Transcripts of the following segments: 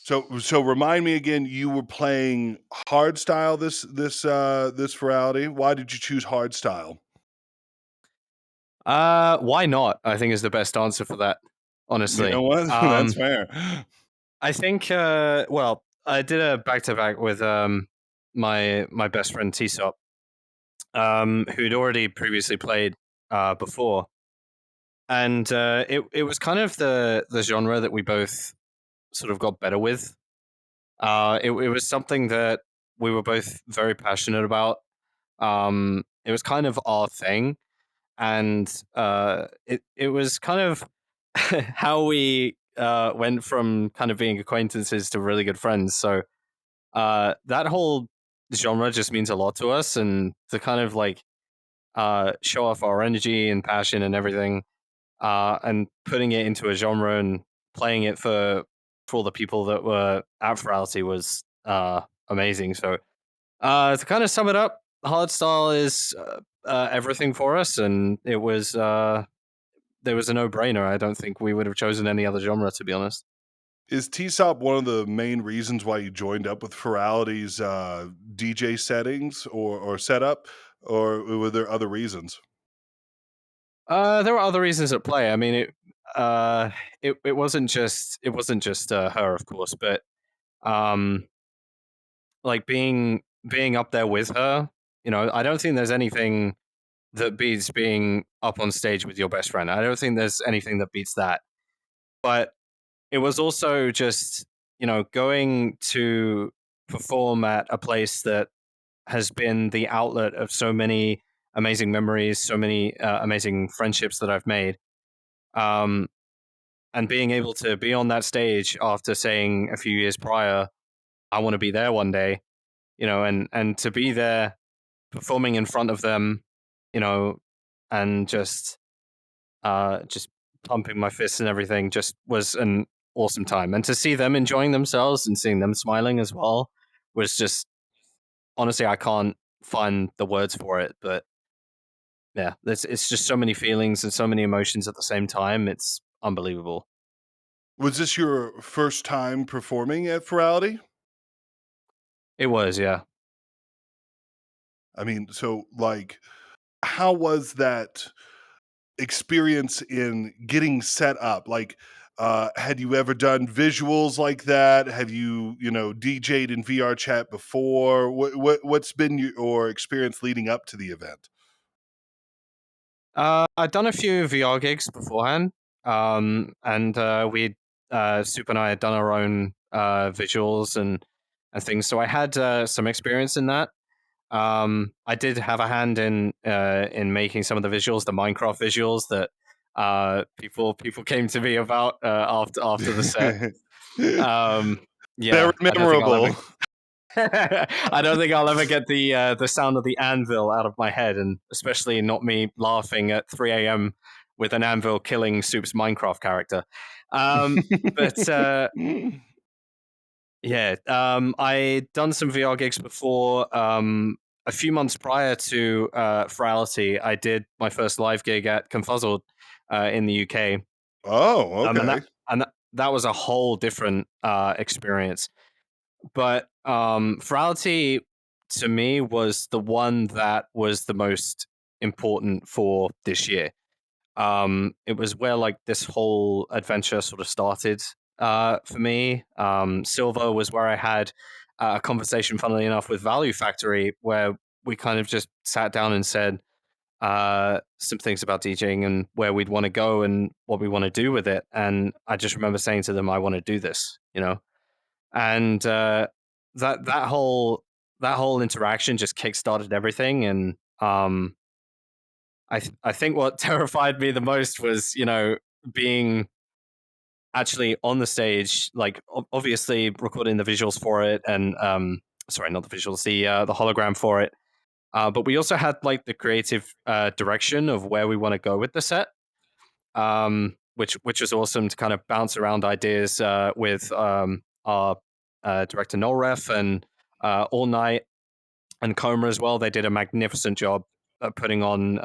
So remind me again, you were playing hardstyle this Furality. Why did you choose hardstyle? Why not? I think is the best answer for that. You know Honestly, what? That's fair. I think. Well, I did a back to back with my best friend Tsop, who'd already previously played before, and it was kind of the genre that we both sort of got better with. It was something that we were both very passionate about. It was kind of our thing, and it was kind of how we went from kind of being acquaintances to really good friends. So that whole genre just means a lot to us, and to kind of like show off our energy and passion and everything, and putting it into a genre and playing it for all the people that were at Furality was amazing. So to kind of sum it up, hardstyle is everything for us, and it was there was a no brainer. I don't think we would have chosen any other genre, to be honest. Is TSOP one of the main reasons why you joined up with Furality's DJ settings or setup, or were there other reasons? There were other reasons at play. I mean, it wasn't just her, of course, but um, like being up there with her. You know, I don't think there's anything that beats being up on stage with your best friend. I don't think there's anything that beats that. But it was also just, going to perform at a place that has been the outlet of so many amazing memories, so many amazing friendships that I've made. Um, and being able to be on that stage after saying a few years prior, I want to be there one day, and to be there performing in front of them, you know, and just pumping my fists and everything just was an awesome time. And to see them enjoying themselves and seeing them smiling as well was just honestly, I can't find the words for it. But yeah, it's just so many feelings and so many emotions at the same time. It's unbelievable. Was this your first time performing at Furality? It was, yeah. I mean, so like, how was that experience in getting set up? Like, had you ever done visuals like that? Have you, DJ'd in VR chat before? What's been your experience leading up to the event? I'd done a few VR gigs beforehand, and Soup and I had done our own visuals and things, so I had some experience in that. I did have a hand in making some of the visuals, the Minecraft visuals that people came to me about after the set. Um, Very yeah, I don't think I'll ever. memorable. I don't think I'll ever get the sound of the anvil out of my head, and especially not me laughing at 3 a.m. with an anvil killing Soup's Minecraft character. But yeah, I done some VR gigs before. A few months prior to Furality, I did my first live gig at Confuzzled in the UK, Oh, and that okay. and that was a whole different experience. But Furality to me was the one that was the most important for this year. It was where like this whole adventure sort of started for me. Silver was where I had a conversation, funnily enough, with Value Factory, where we kind of just sat down and said some things about DJing and where we'd want to go and what we want to do with it. And I just remember saying to them, "I want to do this," and that whole interaction just kickstarted everything. And I think what terrified me the most was being actually on the stage, like obviously recording the visuals for it, and sorry, not the visuals, the hologram for it. But we also had like the creative direction of where we want to go with the set, which was awesome to kind of bounce around ideas with our director Noel Ref and All Night and Coma as well. They did a magnificent job at putting on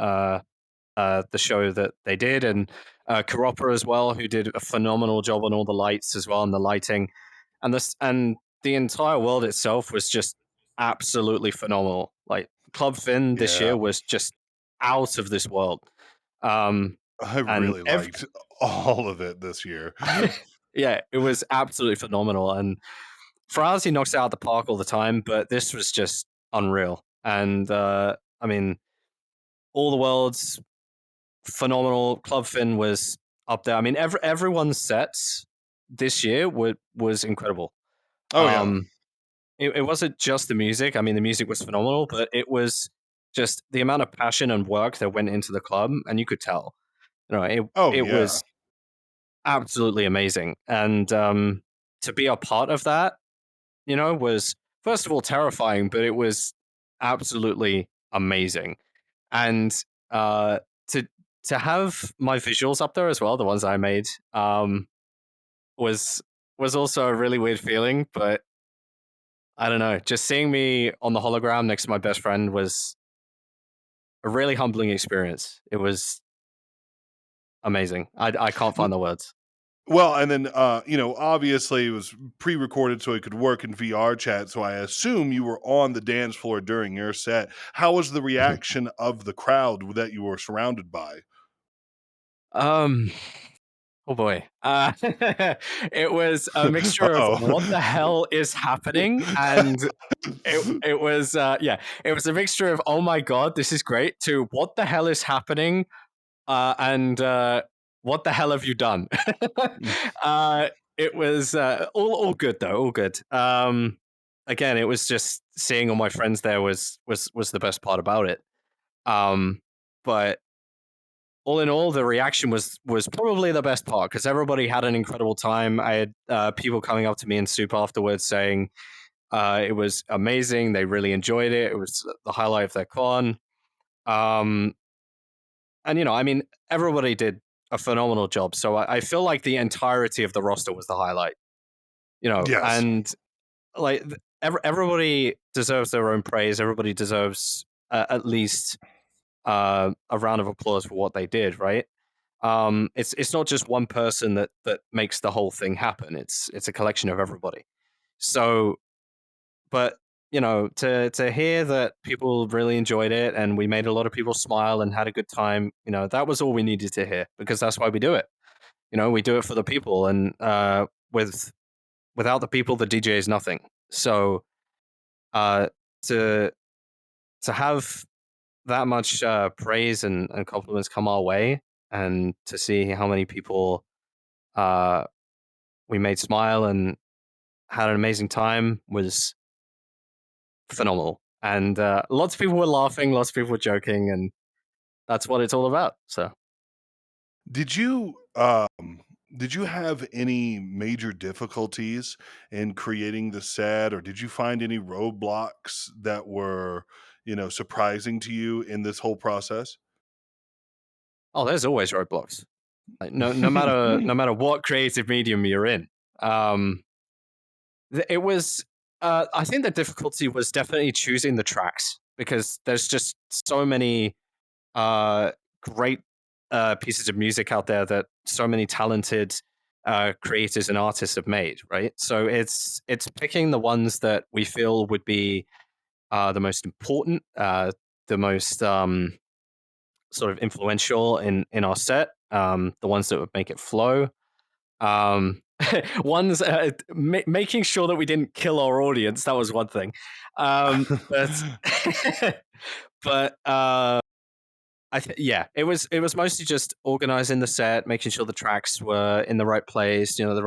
the show that they did, and Karopa as well, who did a phenomenal job on all the lights as well and the lighting. and the entire world itself was just absolutely phenomenal. Like Club Finn this Yeah. year was just out of this world. Um, I and really liked all of it this year. yeah, it was absolutely phenomenal. And Furality knocks it out of the park all the time, but this was just unreal. And I mean, all the world's phenomenal. Club Finn was up there. I mean, everyone's sets this year was incredible. Oh, yeah. Um, it wasn't just the music. I mean, the music was phenomenal, but it was just the amount of passion and work that went into the club, and you could tell. You know, Oh, it yeah. was absolutely amazing, and to be a part of that, you know, was first of all terrifying, but it was absolutely amazing. And uh, to to have my visuals up there as well, the ones I made, was was also a really weird feeling. But I don't know, just seeing me on the hologram next to my best friend was a really humbling experience. It was amazing. I can't find the words. Well, and then, obviously it was pre-recorded so it could work in VR chat, so I assume you were on the dance floor during your set. How was the reaction of the crowd that you were surrounded by? um, oh boy, it was a mixture of what Uh-oh. the hell is happening and it was yeah, it was a mixture of oh my god, this is great to what the hell is happening and what the hell have you done? uh, it was all good though, all good. Again, it was just seeing all my friends there was the best part about it. Um, but all in all, the reaction was probably the best part because everybody had an incredible time. I had people coming up to me in soup afterwards saying it was amazing. They really enjoyed it. It was the highlight of their con. Um, and you know, I mean, everybody did a phenomenal job. So I feel like the entirety of the roster was the highlight. You know, Yes. and like everybody deserves their own praise. Everybody deserves at least a round of applause for what they did. Right? It's not just one person that makes the whole thing happen. It's a collection of everybody. So but you know, to hear that people really enjoyed it and we made a lot of people smile and had a good time, you know, that was all we needed to hear because that's why we do it. You know, we do it for the people, and with without the people, the DJ is nothing. So uh, to to have that much praise and compliments come our way, and to see how many people uh, we made smile and had an amazing time was phenomenal. And lots of people were laughing, lots of people were joking, and that's what it's all about. So, Did you have any major difficulties in creating the set, or did you find any roadblocks that were, surprising to you in this whole process? oh, there's always roadblocks. Like no matter what creative medium you're in. Um, it was. I think the difficulty was definitely choosing the tracks because there's just so many uh, great pieces of music out there that so many talented creators and artists have made, right? So it's picking the ones that we feel would be the most important, the most sort of influential in our set, the ones that would make it flow. Um, ones making sure that we didn't kill our audience. That was one thing, but but yeah, it was mostly just organizing the set, making sure the tracks were in the right place. You know, the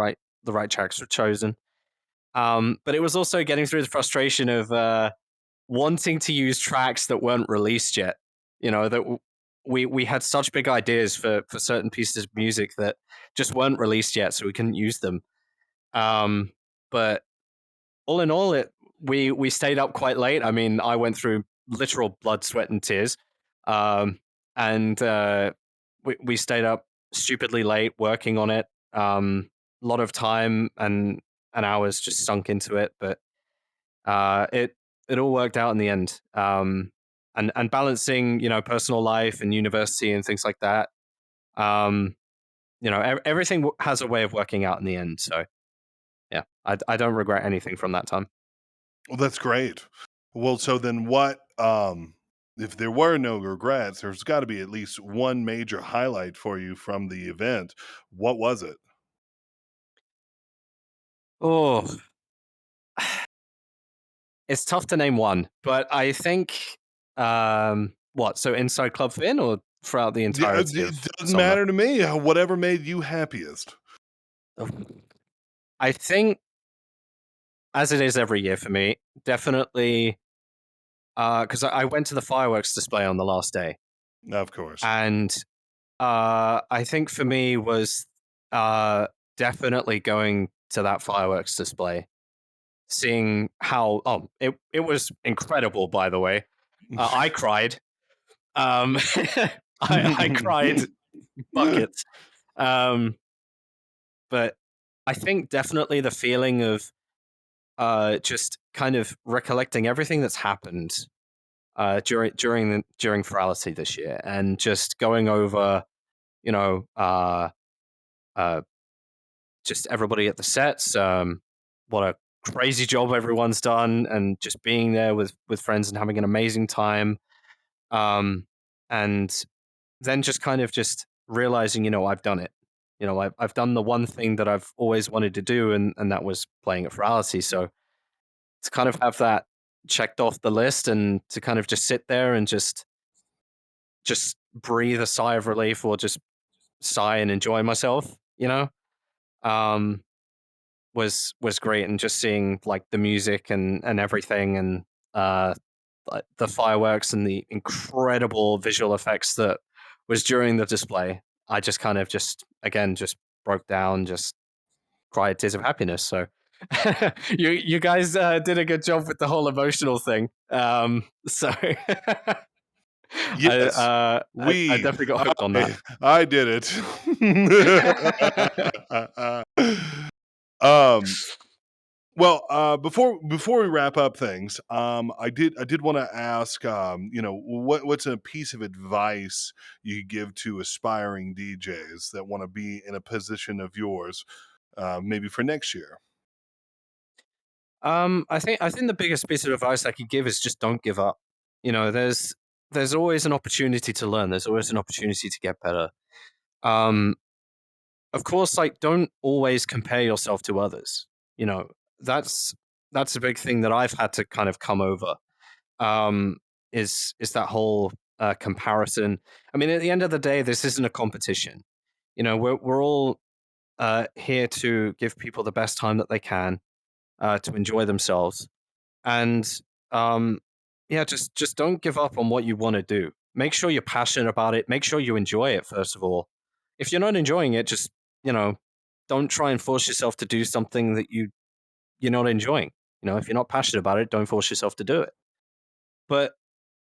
right tracks were chosen. But it was also getting through the frustration of wanting to use tracks that weren't released yet. You know that we had such big ideas for certain pieces of music that just weren't released yet, so we couldn't use them. Um, but all in all, we stayed up quite late. I mean, I went through literal blood, sweat, and tears, um, and we stayed up stupidly late working on it. A lot of time and hours just sunk into it, but it all worked out in the end. And balancing, you know, personal life and university and things like that. Um, you know, everything has a way of working out in the end. So yeah, I don't regret anything from that time. Well, that's great. Well, so then what, if there were no regrets, there's gotta be at least one major highlight for you from the event. What was it? Oh, it's tough to name one, but I think what? So inside Club Fin or throughout the Yeah, entirety of it doesn't Somna? matter to me, whatever made you happiest. I think as it is every year for me, definitely because I went to the fireworks display on the last day, Of course. and I think for me was definitely going to that fireworks display, seeing how it was incredible. By the way, I cried. I cried buckets. Um, but I think definitely the feeling of just kind of recollecting everything that's happened during Furality this year, and just going over, you know, uh, just everybody at the sets. What a crazy job everyone's done, and just being there with friends and having an amazing time. And then just kind of just realizing, I've done it. I've done the one thing that I've always wanted to do, and that was playing at Furality. So to kind of have that checked off the list, and to kind of just sit there and just breathe a sigh of relief, or just sigh and enjoy myself, um, was great. And just seeing like the music and everything, and uh, the fireworks and the incredible visual effects that was during the display, I just kind of just again just broke down, just cried tears of happiness. So you guys did a good job with the whole emotional thing. So Yes, I we definitely got hooked on that. I did it. Um, well, before we wrap up things, I did wanna ask, what's a piece of advice you could give to aspiring DJs that wanna be in a position of yours, maybe for next year? I think the biggest piece of advice I could give is just don't give up. There's always an opportunity to learn. There's always an opportunity to get better. Um, of course, like don't always compare yourself to others. You know, that's that's a big thing that I've had to kind of come over. Um, is that whole comparison? I mean, at the end of the day, this isn't a competition. We're all here to give people the best time that they can, to enjoy themselves. And um, yeah, just don't give up on what you want to do. Make sure you're passionate about it. Make sure you enjoy it first of all. If you're not enjoying it, just you know, don't try and force yourself to do something that you're not enjoying. If you're not passionate about it, don't force yourself to do it. But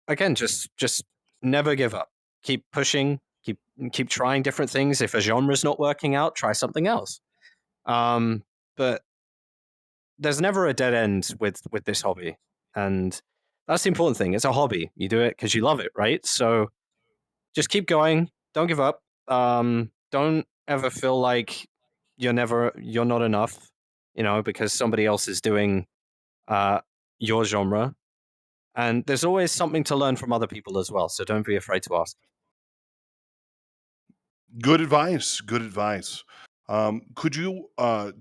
again, just never give up. Keep pushing. Keep trying different things. If a genre's not working out, try something else. But there's never a dead end with this hobby, and that's the important thing. It's a hobby. You do it because you love it, right? So just keep going. Don't give up. Don't ever feel like you're not enough. Because somebody else is doing uh, your genre, and there's always something to learn from other people as well. So don't be afraid to ask. Good advice, good advice. Could you,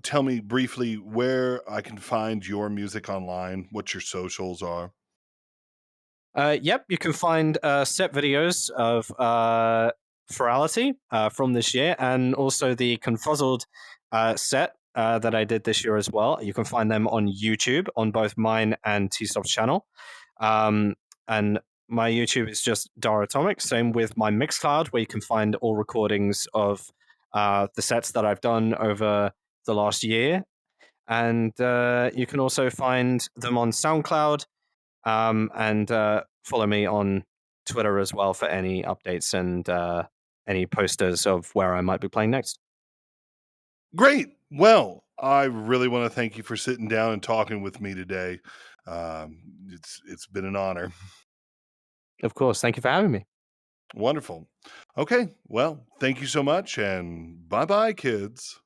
tell me briefly where I can find your music online, what your socials are? Yep, you can find set videos of Furality from this year, and also the Confuzzled set that I did this year as well. You can find them on YouTube on both mine and T-Stop's channel. Um, and my YouTube is just Daratomic. Same with my Mixcloud, where you can find all recordings of the sets that I've done over the last year. And you can also find them on SoundCloud, and follow me on Twitter as well for any updates and any posters of where I might be playing next. Great. Well, I really wanna thank you for sitting down and talking with me today. It's been an honor. Of course. Thank you for having me. Wonderful. Okay, well, thank you so much, and bye-bye, kids.